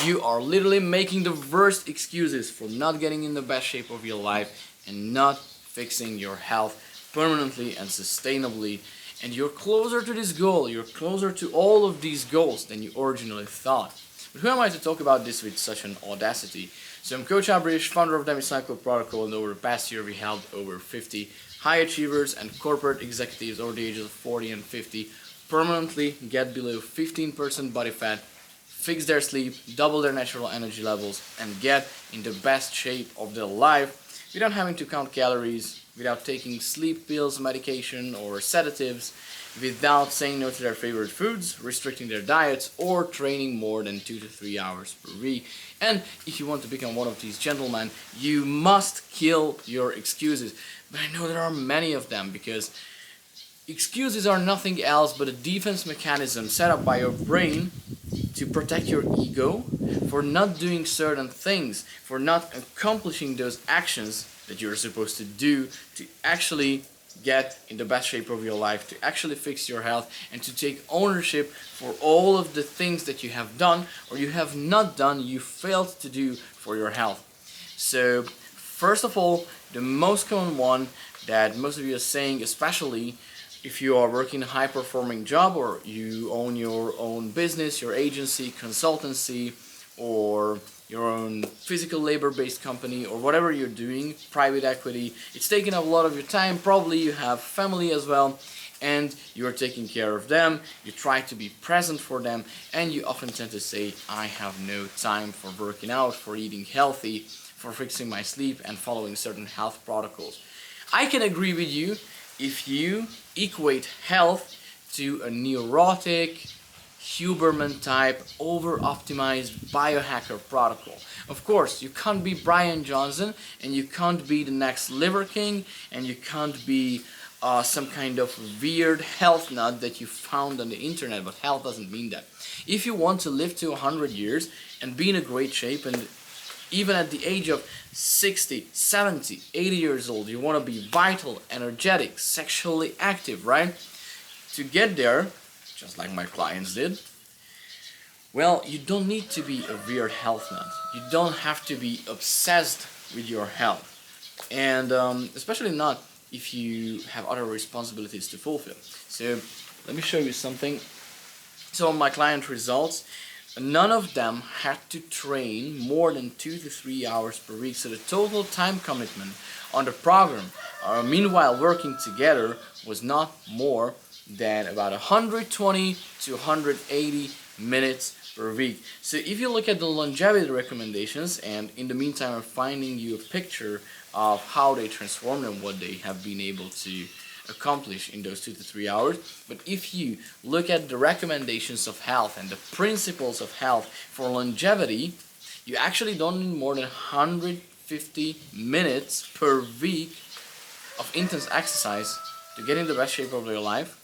you are literally making the worst excuses for not getting in the best shape of your life and not fixing your health permanently and sustainably. And you're closer to this goal, you're closer to all of these goals than you originally thought. But who am I to talk about this with such an audacity? So I'm Coach Ábris, founder of Demi Cycle Protocol, and over the past year we helped over 50 high achievers and corporate executives over the ages of 40 and 50 permanently get below 15% body fat, fix their sleep, double their natural energy levels, and get in the best shape of their life without having to count calories, without taking sleep pills, medication, or sedatives, without saying no to their favorite foods, restricting their diets, or training more than 2 to 3 hours per week. And if you want to become one of these gentlemen, you must kill your excuses. But I know there are many of them, because excuses are nothing else but a defense mechanism set up by your brain to protect your ego for not doing certain things, for not accomplishing those actions that you're supposed to do to actually get in the best shape of your life, to actually fix your health, and to take ownership for all of the things that you have done or you have not done, you failed to do for your health. So first of all, the most common one that most of you are saying, especially if you are working a high-performing job or you own your own business, your agency, consultancy, or your own physical labor-based company, or whatever you're doing, private equity, it's taking up a lot of your time. Probably you have family as well, and you're taking care of them, you try to be present for them, and you often tend to say, I have no time for working out, for eating healthy, for fixing my sleep, and following certain health protocols. I can agree with you if you equate health to a neurotic, Huberman type, over-optimized biohacker protocol. Of course, you can't be Brian Johnson, and you can't be the next Liver King, and you can't be some kind of weird health nut that you found on the internet, but health doesn't mean that. If you want to live to 100 years and be in a great shape, and even at the age of 60, 70, 80 years old, you want to be vital, energetic, sexually active, right? To get there, just like my clients did, well, you don't need to be a weird health nut. You don't have to be obsessed with your health. And especially not if you have other responsibilities to fulfill. So let me show you something. So my client results, none of them had to train more than 2 to 3 hours per week. So the total time commitment on the program, meanwhile working together, was not more than about 120 to 180 minutes per week. So if you look at the longevity recommendations, and in the meantime I'm finding you a picture of how they transformed and what they have been able to accomplish in those 2 to 3 hours. But if you look at the recommendations of health and the principles of health for longevity, you actually don't need more than 150 minutes per week of intense exercise to get in the best shape of your life,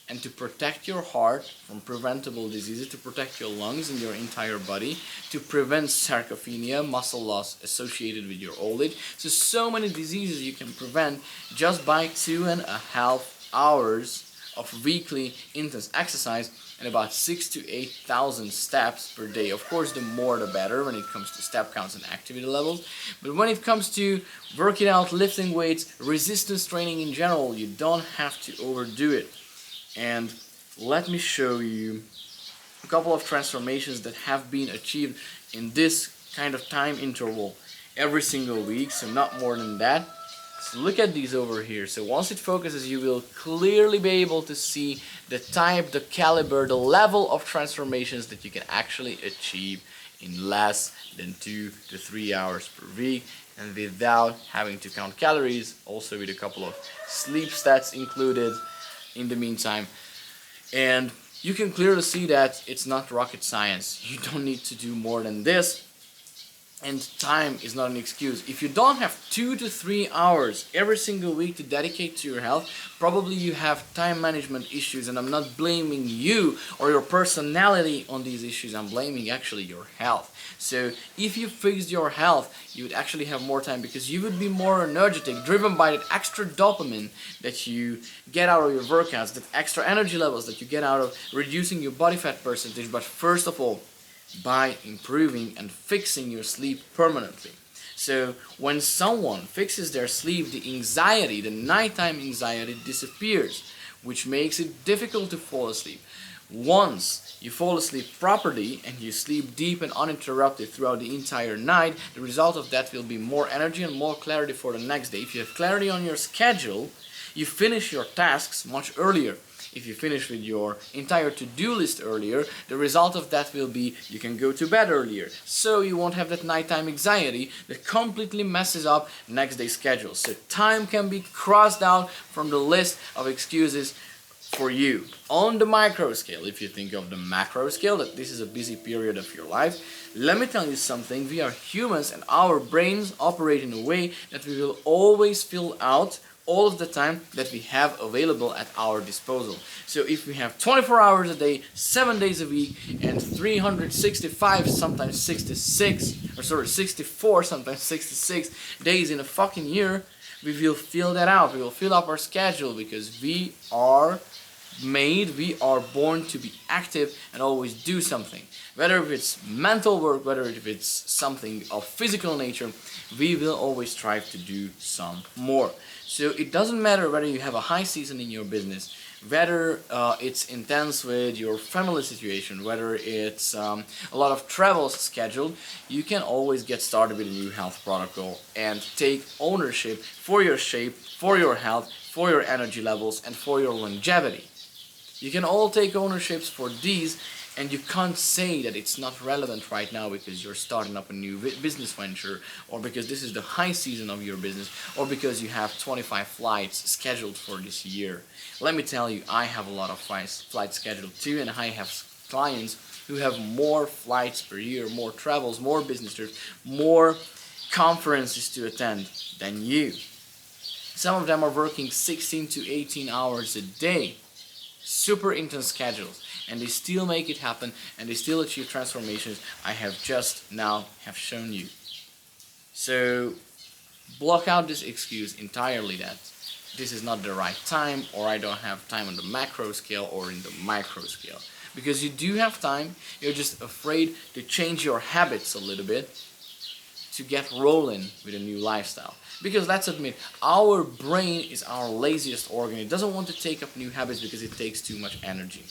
and to protect your heart from preventable diseases, to protect your lungs and your entire body, to prevent sarcopenia, muscle loss associated with your old age. So many diseases you can prevent just by 2.5 hours of weekly intense exercise and about 6,000 to 8,000 steps per day. Of course, the more the better when it comes to step counts and activity levels. But when it comes to working out, lifting weights, resistance training in general, you don't have to overdo it. And let me show you a couple of transformations that have been achieved in this kind of time interval every single week, so not more than that. So look at these over here. So once it focuses, you will clearly be able to see the type, the caliber, the level of transformations that you can actually achieve in less than 2 to 3 hours per week, and without having to count calories, also with a couple of sleep stats included in the meantime. And you can clearly see that it's not rocket science. You don't need to do more than this, and time is not an excuse. If you don't have 2 to 3 hours every single week to dedicate to your health, probably you have time management issues, and I'm not blaming you or your personality on these issues. I'm blaming actually your health. So if you fixed your health, you would actually have more time, because you would be more energetic, driven by that extra dopamine that you get out of your workouts, that extra energy levels that you get out of reducing your body fat percentage. But first of all, by improving and fixing your sleep permanently. So when someone fixes their sleep, the anxiety, the nighttime anxiety disappears, which makes it difficult to fall asleep. Once you fall asleep properly and you sleep deep and uninterrupted throughout the entire night, the result of that will be more energy and more clarity for the next day. If you have clarity on your schedule, you finish your tasks much earlier. If you finish with your entire to-do list earlier, the result of that will be you can go to bed earlier. So you won't have that nighttime anxiety that completely messes up next day's schedule. So time can be crossed out from the list of excuses for you. On the micro scale, if you think of the macro scale, that this is a busy period of your life, let me tell you something. We are humans and our brains operate in a way that we will always fill out all of the time that we have available at our disposal. So if we have 24 hours a day, 7 days a week, and 365, sometimes 64, sometimes 66 days in a fucking year, we will fill that out. We will fill up our schedule because we are born to be active and always do something. Whether if it's mental work, whether if it's something of physical nature, we will always strive to do some more. So it doesn't matter whether you have a high season in your business, whether it's intense with your family situation, whether it's a lot of travels scheduled, you can always get started with a new health protocol and take ownership for your shape, for your health, for your energy levels, and for your longevity. You can all take ownerships for these, and you can't say that it's not relevant right now because you're starting up a new business venture, or because this is the high season of your business, or because you have 25 flights scheduled for this year. Let me tell you, I have a lot of flights scheduled too, and I have clients who have more flights per year, more travels, more business trips, more conferences to attend than you. Some of them are working 16 to 18 hours a day. Super intense schedules, and they still make it happen, and they still achieve transformations I have just now have shown you. So block out this excuse entirely that this is not the right time, or I don't have time on the macro scale or in the micro scale, because you do have time. You're just afraid to change your habits a little bit to get rolling with a new lifestyle. Because let's admit, our brain is our laziest organ. It doesn't want to take up new habits because it takes too much energy.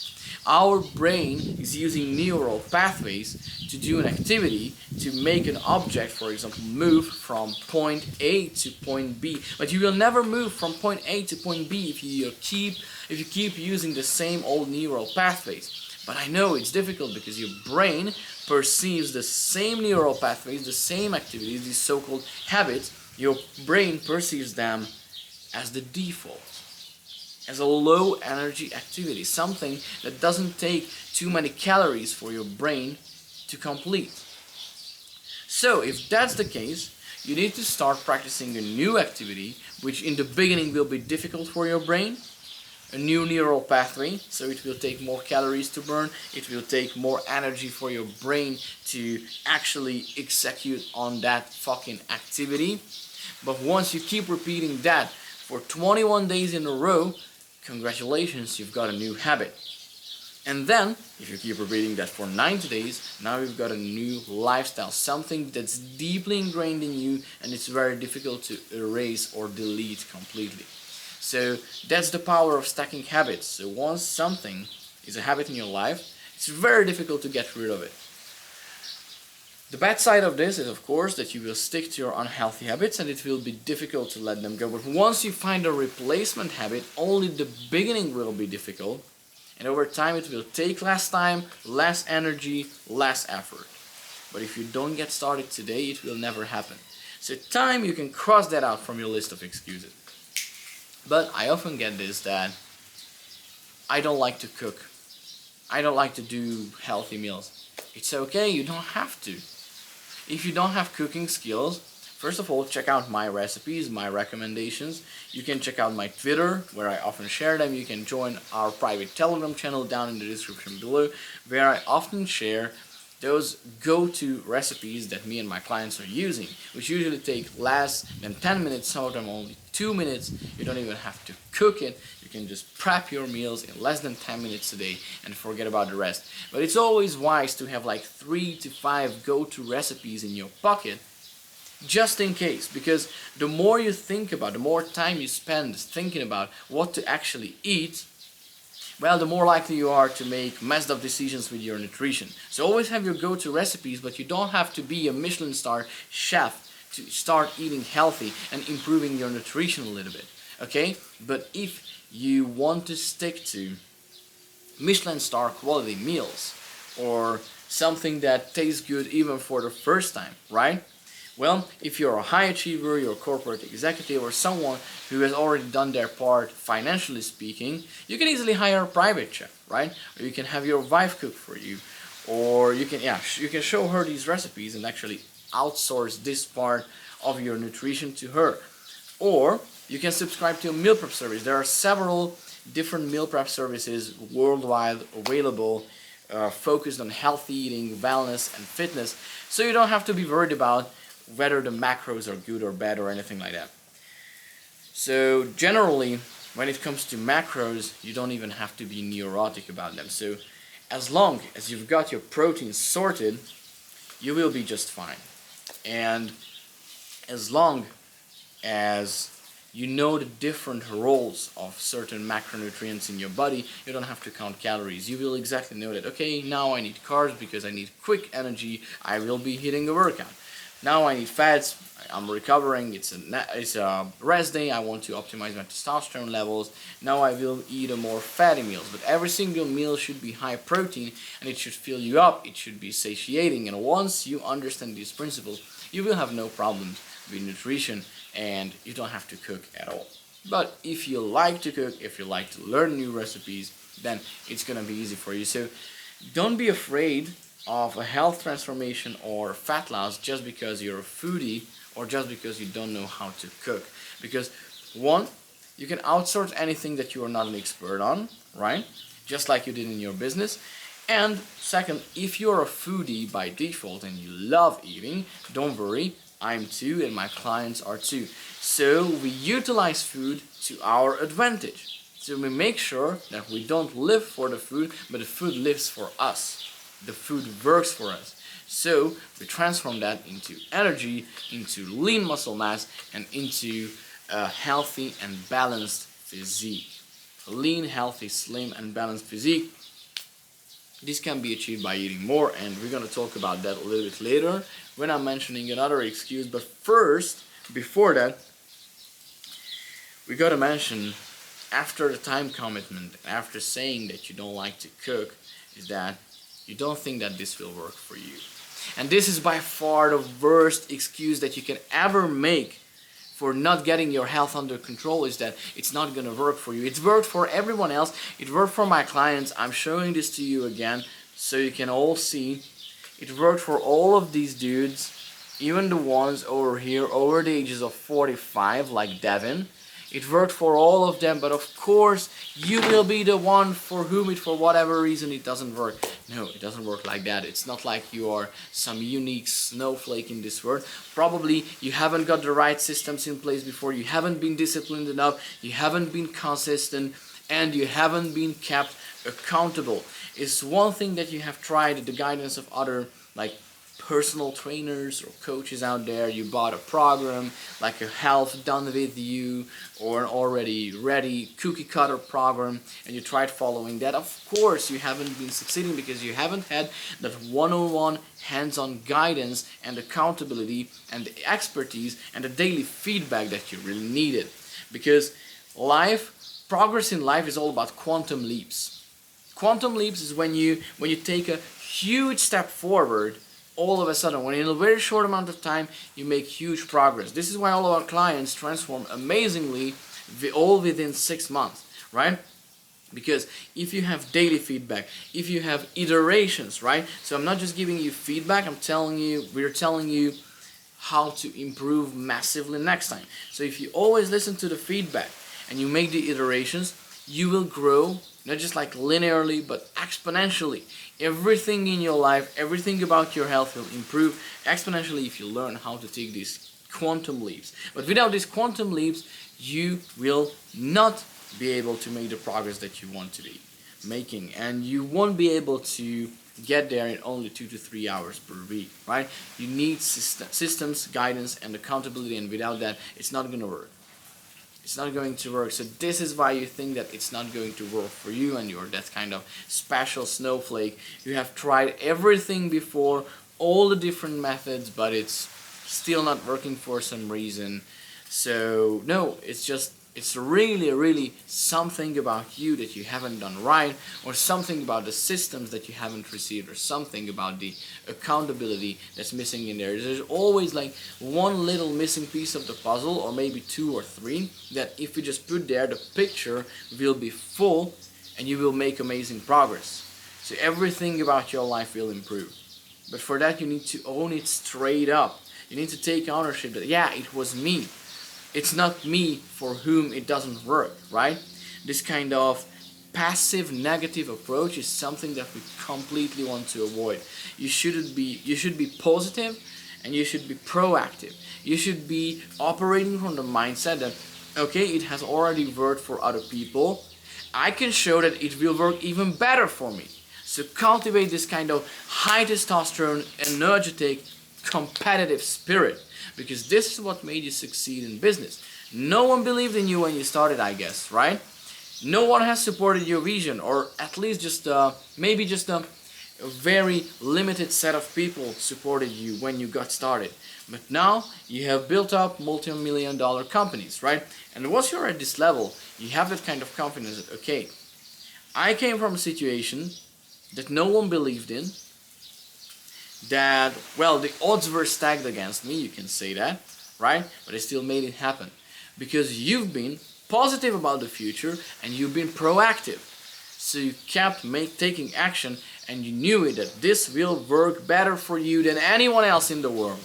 Our brain is using neural pathways to do an activity, to make an object, for example, move from point A to point B. But you will never move from point A to point B if you keep using the same old neural pathways. But I know it's difficult because your brain perceives the same neural pathways, the same activities, these so-called habits. Your brain perceives them as the default, as a low energy activity, something that doesn't take too many calories for your brain to complete. So if that's the case, you need to start practicing a new activity, which in the beginning will be difficult for your brain, a new neural pathway, so it will take more calories to burn, it will take more energy for your brain to actually execute on that fucking activity. But once you keep repeating that for 21 days in a row, congratulations, you've got a new habit. And then, if you keep repeating that for 90 days, now you've got a new lifestyle, something that's deeply ingrained in you and it's very difficult to erase or delete completely. So that's the power of stacking habits. So once something is a habit in your life, it's very difficult to get rid of it. The bad side of this is, of course, that you will stick to your unhealthy habits and it will be difficult to let them go. But once you find a replacement habit, only the beginning will be difficult. And over time it will take less time, less energy, less effort. But if you don't get started today, it will never happen. So time, you can cross that out from your list of excuses. But I often get this, that I don't like to cook. I don't like to do healthy meals. It's okay, you don't have to. If you don't have cooking skills, first of all, check out my recipes, my recommendations. You can check out my Twitter, where I often share them. You can join our private Telegram channel down in the description below, where I often share those go-to recipes that me and my clients are using, which usually take less than 10 minutes, some of them only 2 minutes. You don't even have to cook it. You You can just prep your meals in less than 10 minutes a day and forget about the rest. But it's always wise to have like 3 to 5 go-to recipes in your pocket just in case, because the more you think about, the more time you spend thinking about what to actually eat, well, the more likely you are to make messed up decisions with your nutrition. So always have your go-to recipes, but you don't have to be a Michelin star chef to start eating healthy and improving your nutrition a little bit, okay? But if you want to stick to Michelin star quality meals or something that tastes good even for the first time, right? Well, if you're a high achiever, you're a corporate executive, or someone who has already done their part financially speaking, you can easily hire a private chef, right? Or you can have your wife cook for you, or you can show her these recipes and actually outsource this part of your nutrition to her. Or you can subscribe to a meal prep service. There are several different meal prep services worldwide available, focused on healthy eating, wellness, and fitness, so you don't have to be worried about whether the macros are good or bad or anything like that. So generally, when it comes to macros, you don't even have to be neurotic about them. So as long as you've got your protein sorted, you will be just fine. And as long as you know the different roles of certain macronutrients in your body, you don't have to count calories. You will exactly know that, okay, now I need carbs because I need quick energy, I will be hitting a workout. Now I need fats, I'm recovering, it's a rest day, I want to optimize my testosterone levels. Now I will eat a more fatty meals, but every single meal should be high protein and it should fill you up, it should be satiating. And once you understand these principles, you will have no problems with nutrition and you don't have to cook at all. But if you like to cook, if you like to learn new recipes, then it's gonna be easy for you. So don't be afraid of a health transformation or fat loss just because you're a foodie or just because you don't know how to cook. Because one, you can outsource anything that you are not an expert on, right? Just like you did in your business. And second, if you're a foodie by default and you love eating, don't worry, I'm too and my clients are too. So we utilize food to our advantage. So we make sure that we don't live for the food, but the food lives for us. The food works for us. So we transform that into energy, into lean muscle mass, and into a healthy and balanced physique. A lean, healthy, slim, and balanced physique. This can be achieved by eating more, and we're going to talk about that a little bit later when I'm mentioning another excuse. But first, before that, we got to mention, after the time commitment, after saying that you don't like to cook, is that you don't think that this will work for you. And this is by far the worst excuse that you can ever make for not getting your health under control, is that it's not gonna work for you. It's worked for everyone else. It worked for my clients. I'm showing this to you again so you can all see. It worked for all of these dudes, even the ones over here over the ages of 45 like Devin. It worked for all of them, but of course you will be the one for whom it, for whatever reason, it doesn't work. No, it doesn't work like that. It's not like you are some unique snowflake in this world. Probably you haven't got the right systems in place before, you haven't been disciplined enough, you haven't been consistent, and you haven't been kept accountable. It's one thing that you have tried the guidance of other, like, personal trainers or coaches out there. You bought a program like a Health Done With You or an already ready cookie cutter program, and you tried following that. Of course you haven't been succeeding because you haven't had that one-on-one hands-on guidance and accountability and the expertise and the daily feedback that you really needed. Because progress in life is all about quantum leaps. Quantum leaps is when you take a huge step forward all of a sudden, when in a very short amount of time you make huge progress. This is why all of our clients transform amazingly, all within 6 months, right? Because if you have daily feedback, if you have iterations, right? So I'm not just giving you feedback, we're telling you how to improve massively next time. So if you always listen to the feedback and you make the iterations, you will grow, not just like linearly, but exponentially. Everything in your life, everything about your health will improve exponentially if you learn how to take these quantum leaps. But without these quantum leaps, you will not be able to make the progress that you want to be making, and you won't be able to get there in only 2 to 3 hours per week, right? You need systems, guidance, and accountability, and without that, it's not going to work. It's not going to work. So this is why you think that it's not going to work for you, and you're that kind of special snowflake. You have tried everything before, all the different methods, but it's still not working for some reason. So no, it's really something about you that you haven't done right, or something about the systems that you haven't received, or something about the accountability that's missing in there. There's always like one little missing piece of the puzzle, or maybe two or three, that if you just put there, the picture will be full and you will make amazing progress. So everything about your life will improve. But for that, you need to own it straight up. You need to take ownership that, yeah, it was me. It's not me for whom it doesn't work, right? This kind of passive negative approach is something that we completely want to avoid. You should be positive, and you should be proactive. You should be operating from the mindset that, okay, it has already worked for other people. I can show that it will work even better for me. So cultivate this kind of high testosterone, energetic, competitive spirit, because this is what made you succeed in business. No one believed in you when you started, I guess, right? No one has supported your vision, or at least maybe just a very limited set of people supported you when you got started. But now you have built up multi-million-dollar companies, right? And once you're at this level, you have that kind of confidence that, okay, I came from a situation that no one believed in, that, well, the odds were stacked against me, you can say that, right? But I still made it happen. Because you've been positive about the future, and you've been proactive. So you kept taking action, and you knew it, that this will work better for you than anyone else in the world.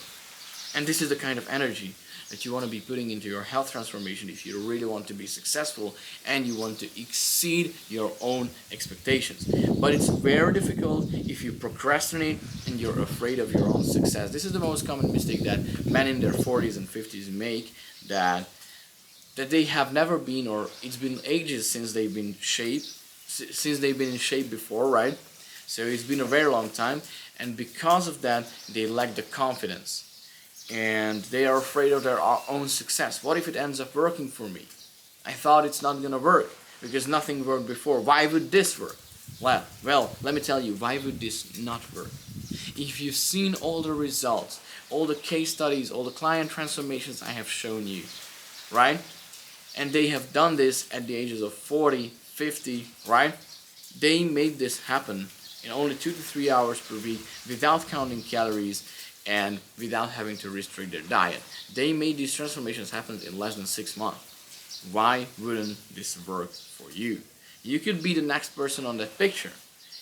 And this is the kind of energy that you want to be putting into your health transformation if you really want to be successful and you want to exceed your own expectations. But it's very difficult if you procrastinate and you're afraid of your own success. This is the most common mistake that men in their 40s and 50s make, that they have never been, or it's been ages since they've been in shape before, right? So it's been a very long time, and because of that, they lack the confidence. And they are afraid of their own success. What if it ends up working for me? I thought it's not gonna work because nothing worked before. Why would this work? Well, let me tell you, why would this not work? If you've seen all the results, all the case studies, all the client transformations I have shown you, right? And they have done this at the ages of 40, 50, right? They made this happen in only 2 to 3 hours per week without counting calories and without having to restrict their diet. They made these transformations happen in less than 6 months. Why wouldn't this work for you? You could be the next person on that picture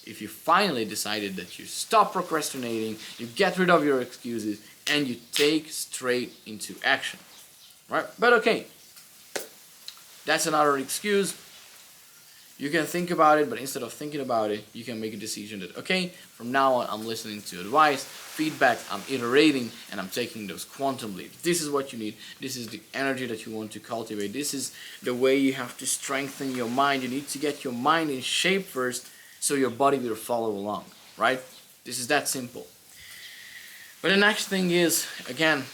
if you finally decided that you stop procrastinating, you get rid of your excuses, and you take straight into action, right? But okay, that's another excuse. You can think about it, but instead of thinking about it, you can make a decision that, okay, from now on I'm listening to advice, feedback, I'm iterating, and I'm taking those quantum leaps. This is what you need. This is the energy that you want to cultivate. This is the way you have to strengthen your mind. You need to get your mind in shape first so your body will follow along, right? This is that simple. But the next thing is, again,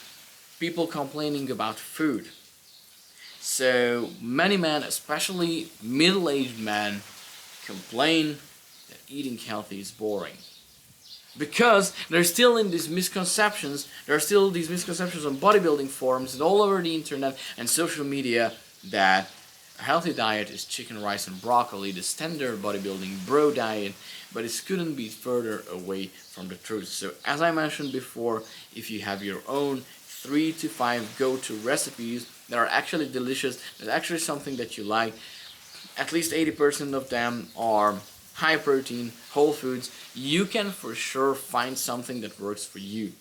people complaining about food. So many men, especially middle-aged men, complain that eating healthy is boring. Because they're still in these misconceptions, there are still these misconceptions on bodybuilding forums and all over the internet and social media that a healthy diet is chicken, rice and broccoli, the standard bodybuilding bro diet, but it couldn't be further away from the truth. So as I mentioned before, if you have your own 3 to 5 go-to recipes that are actually delicious, that's actually something that you like, at least 80% of them are high protein, whole foods, you can for sure find something that works for you.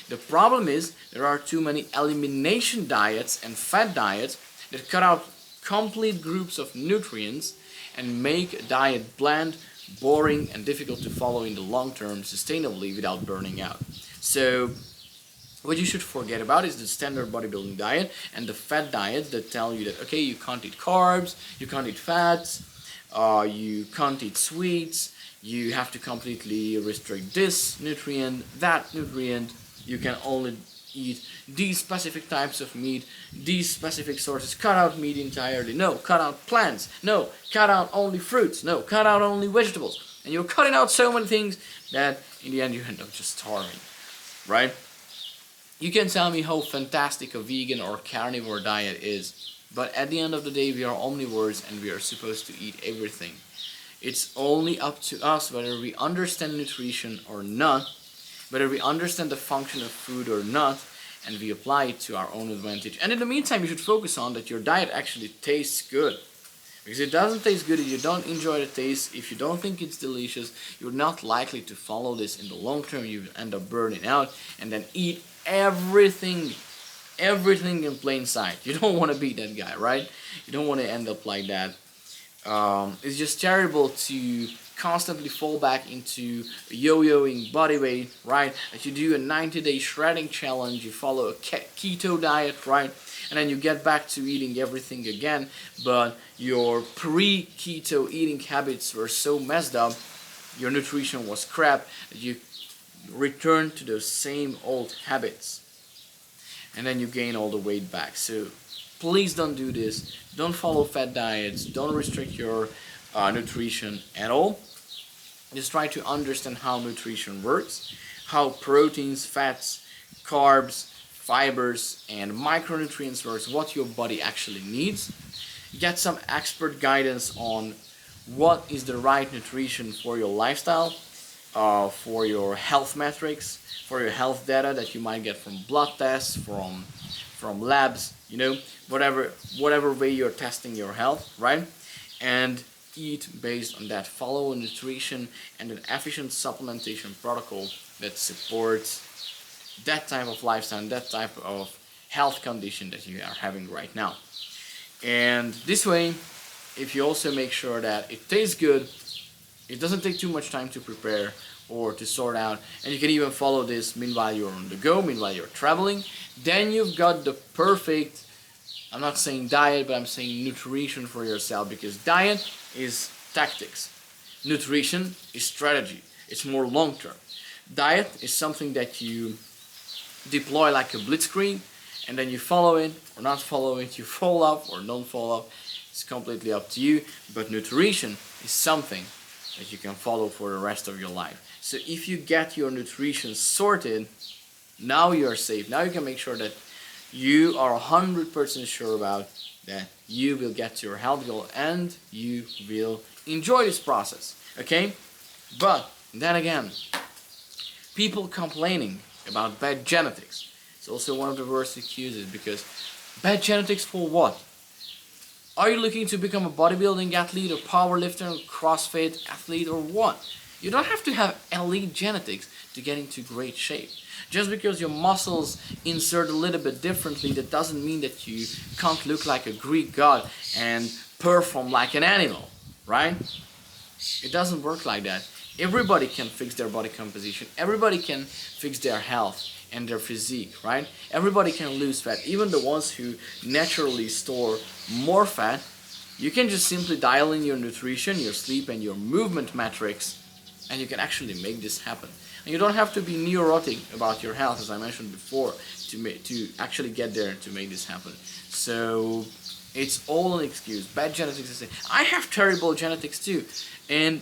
The problem is there are too many elimination diets and fat diets that cut out complete groups of nutrients and make a diet bland, boring and difficult to follow in the long term sustainably without burning out. So What you should forget about is the standard bodybuilding diet and the fat diets that tell you that, okay, you can't eat carbs, you can't eat fats, you can't eat sweets, you have to completely restrict this nutrient, that nutrient, you can only eat these specific types of meat, these specific sources, cut out meat entirely, no, cut out plants, no, cut out only fruits, no, cut out only vegetables. And you're cutting out so many things that in the end you end up just starving, right? You can tell me how fantastic a vegan or carnivore diet is, but at the end of the day we are omnivores and we are supposed to eat everything. It's only up to us whether we understand nutrition or not, whether we understand the function of food or not, and we apply it to our own advantage. And in the meantime, you should focus on that your diet actually tastes good. Because it doesn't taste good if you don't enjoy the taste, if you don't think it's delicious, you're not likely to follow this in the long term. You will end up burning out and then eat everything in plain sight. You don't want to be that guy, right? You don't want to end up like that. It's just terrible to constantly fall back into yo-yoing body weight, right? That you do a 90-day shredding challenge, you follow a keto diet, right? And then you get back to eating everything again, but your pre-keto eating habits were so messed up, your nutrition was crap, that you return to those same old habits. And then you gain all the weight back. So please don't do this. Don't follow fat diets. Don't restrict your nutrition at all. Just try to understand how nutrition works, how proteins, fats, carbs, fibers, and micronutrients works, what your body actually needs. Get some expert guidance on what is the right nutrition for your lifestyle, for your health metrics, for your health data that you might get from blood tests, from labs, you know, whatever way you're testing your health, right? And eat based on that. Follow a nutrition and an efficient supplementation protocol that supports that type of lifestyle and that type of health condition that you are having right now. And this way, if you also make sure that it tastes good, it doesn't take too much time to prepare or to sort out, and you can even follow this meanwhile you're on the go, meanwhile you're traveling, then you've got the perfect, I'm not saying diet, but I'm saying nutrition for yourself, because diet is tactics. Nutrition is strategy. It's more long term. Diet is something that you deploy like a blitzkrieg, and then you follow it or not follow it, you fall off or don't fall off. It's completely up to you. But nutrition is something that you can follow for the rest of your life. So if you get your nutrition sorted, now you're safe. Now you can make sure that you are 100% sure about that you will get to your health goal and you will enjoy this process. Okay? But then again, people complaining about bad genetics. It's also one of the worst excuses, because bad genetics for what? Are you looking to become a bodybuilding athlete or powerlifter or CrossFit athlete or what? You don't have to have elite genetics to get into great shape. Just because your muscles insert a little bit differently, that doesn't mean that you can't look like a Greek god and perform like an animal, right? It doesn't work like that. Everybody can fix their body composition. Everybody can fix their health and their physique, right? Everybody can lose fat. Even the ones who naturally store more fat, you can just simply dial in your nutrition, your sleep, and your movement metrics, and you can actually make this happen. And you don't have to be neurotic about your health, as I mentioned before, to actually get there to make this happen. So it's all an excuse. Bad genetics is I have terrible genetics too, and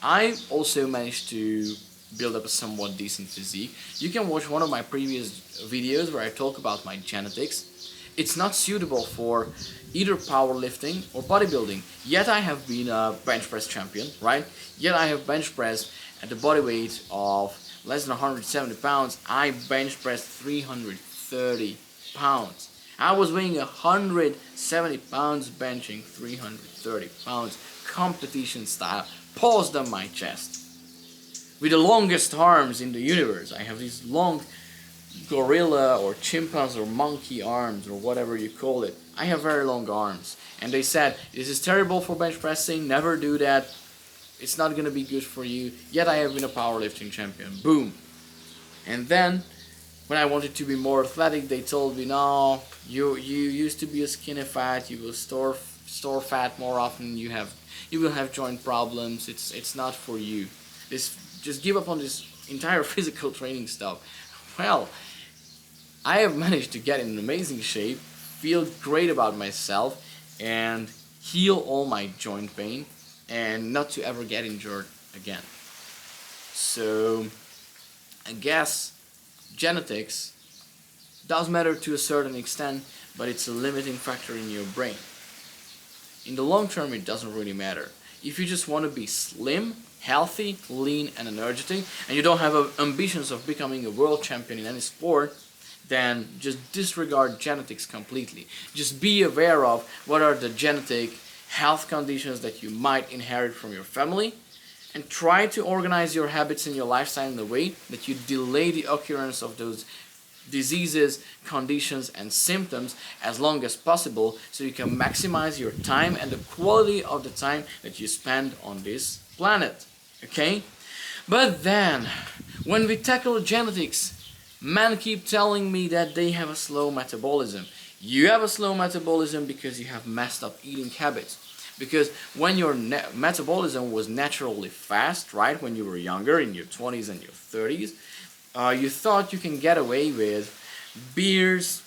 I also managed to build up a somewhat decent physique. You can watch one of my previous videos where I talk about my genetics. It's not suitable for either powerlifting or bodybuilding. Yet I have been a bench press champion, right? Yet I have bench pressed at the body weight of less than 170 pounds. I bench pressed 330 pounds. I was weighing 170 pounds, benching 330 pounds, competition style, paused on my chest. With the longest arms in the universe. I have these long gorilla or chimpanzee or monkey arms or whatever you call it. I have very long arms. And they said, this is terrible for bench pressing, never do that. It's not going to be good for you. Yet I have been a powerlifting champion. Boom. And then when I wanted to be more athletic, they told me, no, you used to be a skinny fat, you will store fat more often, you will have joint problems, it's not for you. This Just give up on this entire physical training stuff. Well, I have managed to get in an amazing shape, feel great about myself, and heal all my joint pain, and not to ever get injured again. So I guess genetics does matter to a certain extent, but it's a limiting factor in your brain. In the long term, it doesn't really matter. If you just want to be slim, healthy, lean, and energetic, and you don't have ambitions of becoming a world champion in any sport, then just disregard genetics completely. Just be aware of what are the genetic health conditions that you might inherit from your family, and try to organize your habits and your lifestyle in a way that you delay the occurrence of those diseases, conditions, and symptoms as long as possible, so you can maximize your time and the quality of the time that you spend on this planet. Okay? But then, when we tackle genetics, men keep telling me that they have a slow metabolism. You have a slow metabolism because you have messed up eating habits. Because when your metabolism was naturally fast, right, when you were younger, in your 20s and your 30s, you thought you can get away with beers,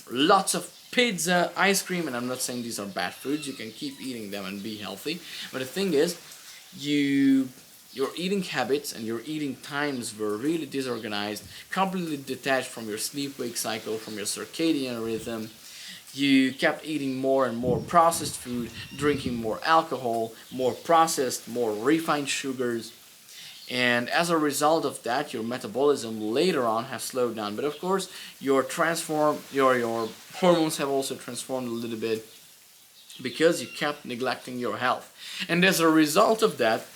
lots of pizza, ice cream, and I'm not saying these are bad foods, you can keep eating them and be healthy, but the thing is, your eating habits and your eating times were really disorganized, completely detached from your sleep-wake cycle, from your circadian rhythm. You kept eating more and more processed food, drinking more alcohol, more processed, more refined sugars, and as a result of that, your metabolism later on has slowed down. But of course, your hormones have also transformed a little bit because you kept neglecting your health. And as a result of that,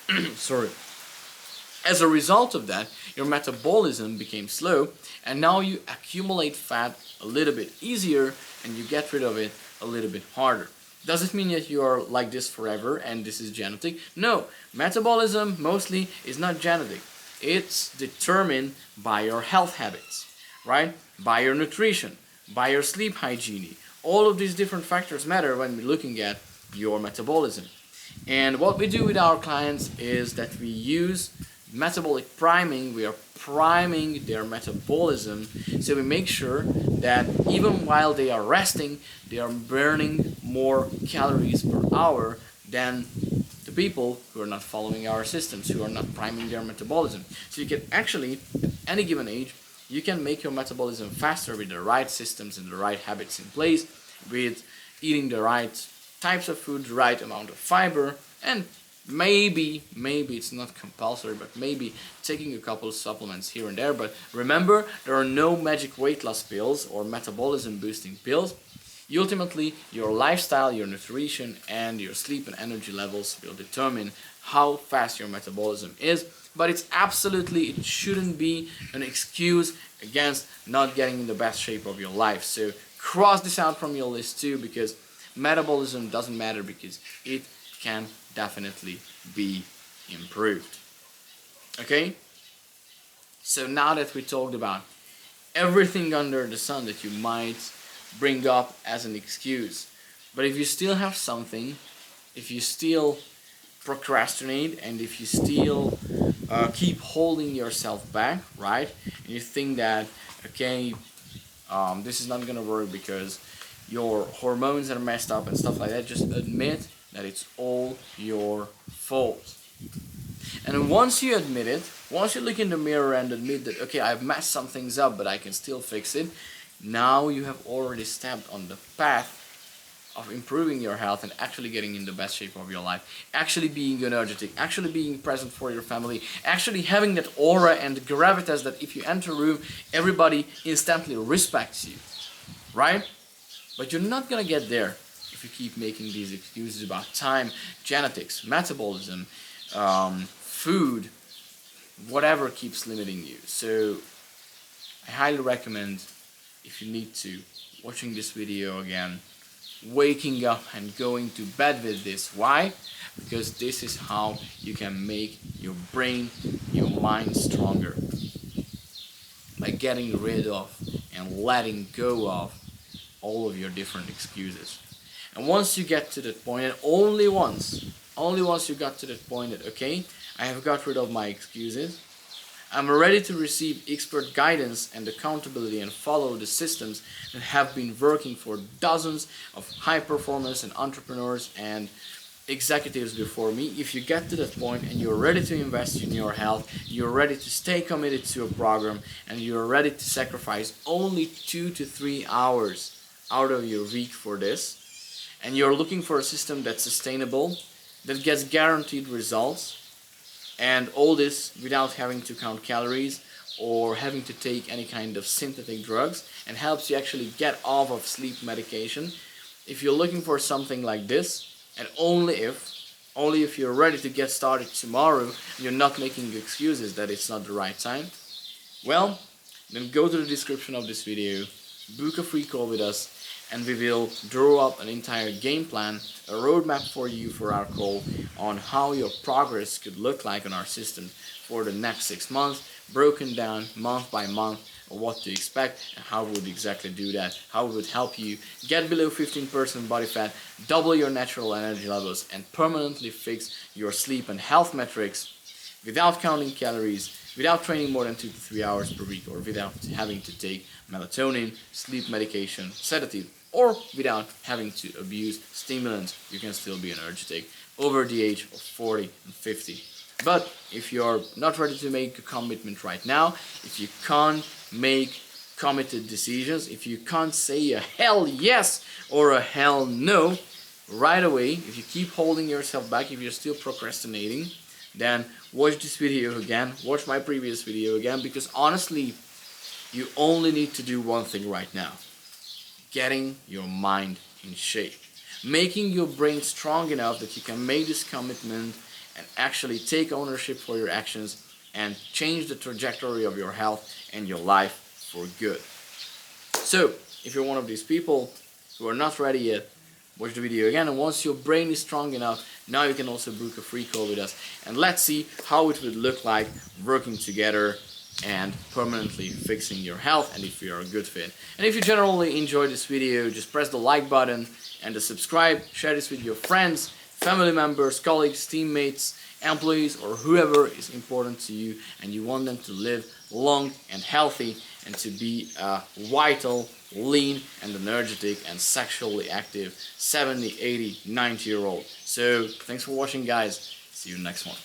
your metabolism became slow, and now you accumulate fat a little bit easier and you get rid of it a little bit harder. Does it mean that you are like this forever and this is genetic? No, metabolism mostly is not genetic. It's determined by your health habits, right? By your nutrition, by your sleep hygiene. All of these different factors matter when we're looking at your metabolism. And what we do with our clients is that we use metabolic priming. We are priming their metabolism, so we make sure that even while they are resting, they are burning more calories per hour than the people who are not following our systems, who are not priming their metabolism. So you can actually, at any given age, you can make your metabolism faster with the right systems and the right habits in place, with eating the right types of food, the right amount of fiber, and maybe it's not compulsory, but maybe taking a couple of supplements here and there. But remember, there are no magic weight loss pills or metabolism boosting pills. Ultimately, your lifestyle, your nutrition, and your sleep and energy levels will determine how fast your metabolism is. But it shouldn't be an excuse against not getting in the best shape of your life. So cross this out from your list too, because metabolism doesn't matter, because it can definitely be improved. Okay? So now that we talked about everything under the sun that you might bring up as an excuse, but if you still have something, if you still procrastinate, and if you still keep holding yourself back, right, and you think that, okay, this is not gonna work because your hormones are messed up and stuff like that, just admit that it's all your fault. And once you admit it, once you look in the mirror and admit that, okay, I've messed some things up, but I can still fix it, now you have already stepped on the path of improving your health and actually getting in the best shape of your life, actually being energetic, actually being present for your family, actually having that aura and gravitas that if you enter a room, everybody instantly respects you, right? But you're not gonna get there if you keep making these excuses about time, genetics, metabolism, food, whatever keeps limiting you. So I highly recommend, if you need to, watching this video again, waking up and going to bed with this. Why? Because this is how you can make your brain, your mind stronger. by getting rid of and letting go of all of your different excuses. And once you get to that point, and only once you got to that point that, okay, I have got rid of my excuses, I'm ready to receive expert guidance and accountability and follow the systems that have been working for dozens of high performers and entrepreneurs and executives before me. If you get to that point and you're ready to invest in your health, you're ready to stay committed to a program, and you're ready to sacrifice only 2 to 3 hours out of your week for this, and you're looking for a system that's sustainable, that gets guaranteed results, and all this without having to count calories or having to take any kind of synthetic drugs, and helps you actually get off of sleep medication. If you're looking for something like this, and only if you're ready to get started tomorrow, you're not making excuses that it's not the right time, well, then go to the description of this video, book a free call with us, and we will draw up an entire game plan, a roadmap for you for our call on how your progress could look like on our system for the next 6 months, broken down month by month, of what to expect and how we would exactly do that, how it would help you get below 15% body fat, double your natural energy levels, and permanently fix your sleep and health metrics without counting calories, without training more than 2 to 3 hours per week, or without having to take melatonin, sleep medication, sedative, or without having to abuse stimulants. You can still be energetic over the age of 40 and 50. But if you're not ready to make a commitment right now, if you can't make committed decisions, if you can't say a hell yes or a hell no right away, if you keep holding yourself back, if you're still procrastinating, then watch this video again, watch my previous video again, because honestly, you only need to do one thing right now: getting your mind in shape, making your brain strong enough that you can make this commitment and actually take ownership for your actions and change the trajectory of your health and your life for good. So, if you're one of these people who are not ready yet, watch the video again, and once your brain is strong enough, now you can also book a free call with us, and let's see how it would look like working together and permanently fixing your health, and if you are a good fit. And if you generally enjoyed this video, just press the like button and the subscribe, share this with your friends, family members, colleagues, teammates, employees, or whoever is important to you and you want them to live long and healthy and to be a vital, lean and energetic and sexually active 70, 80, 90-year-old. So thanks for watching, guys. See you next one.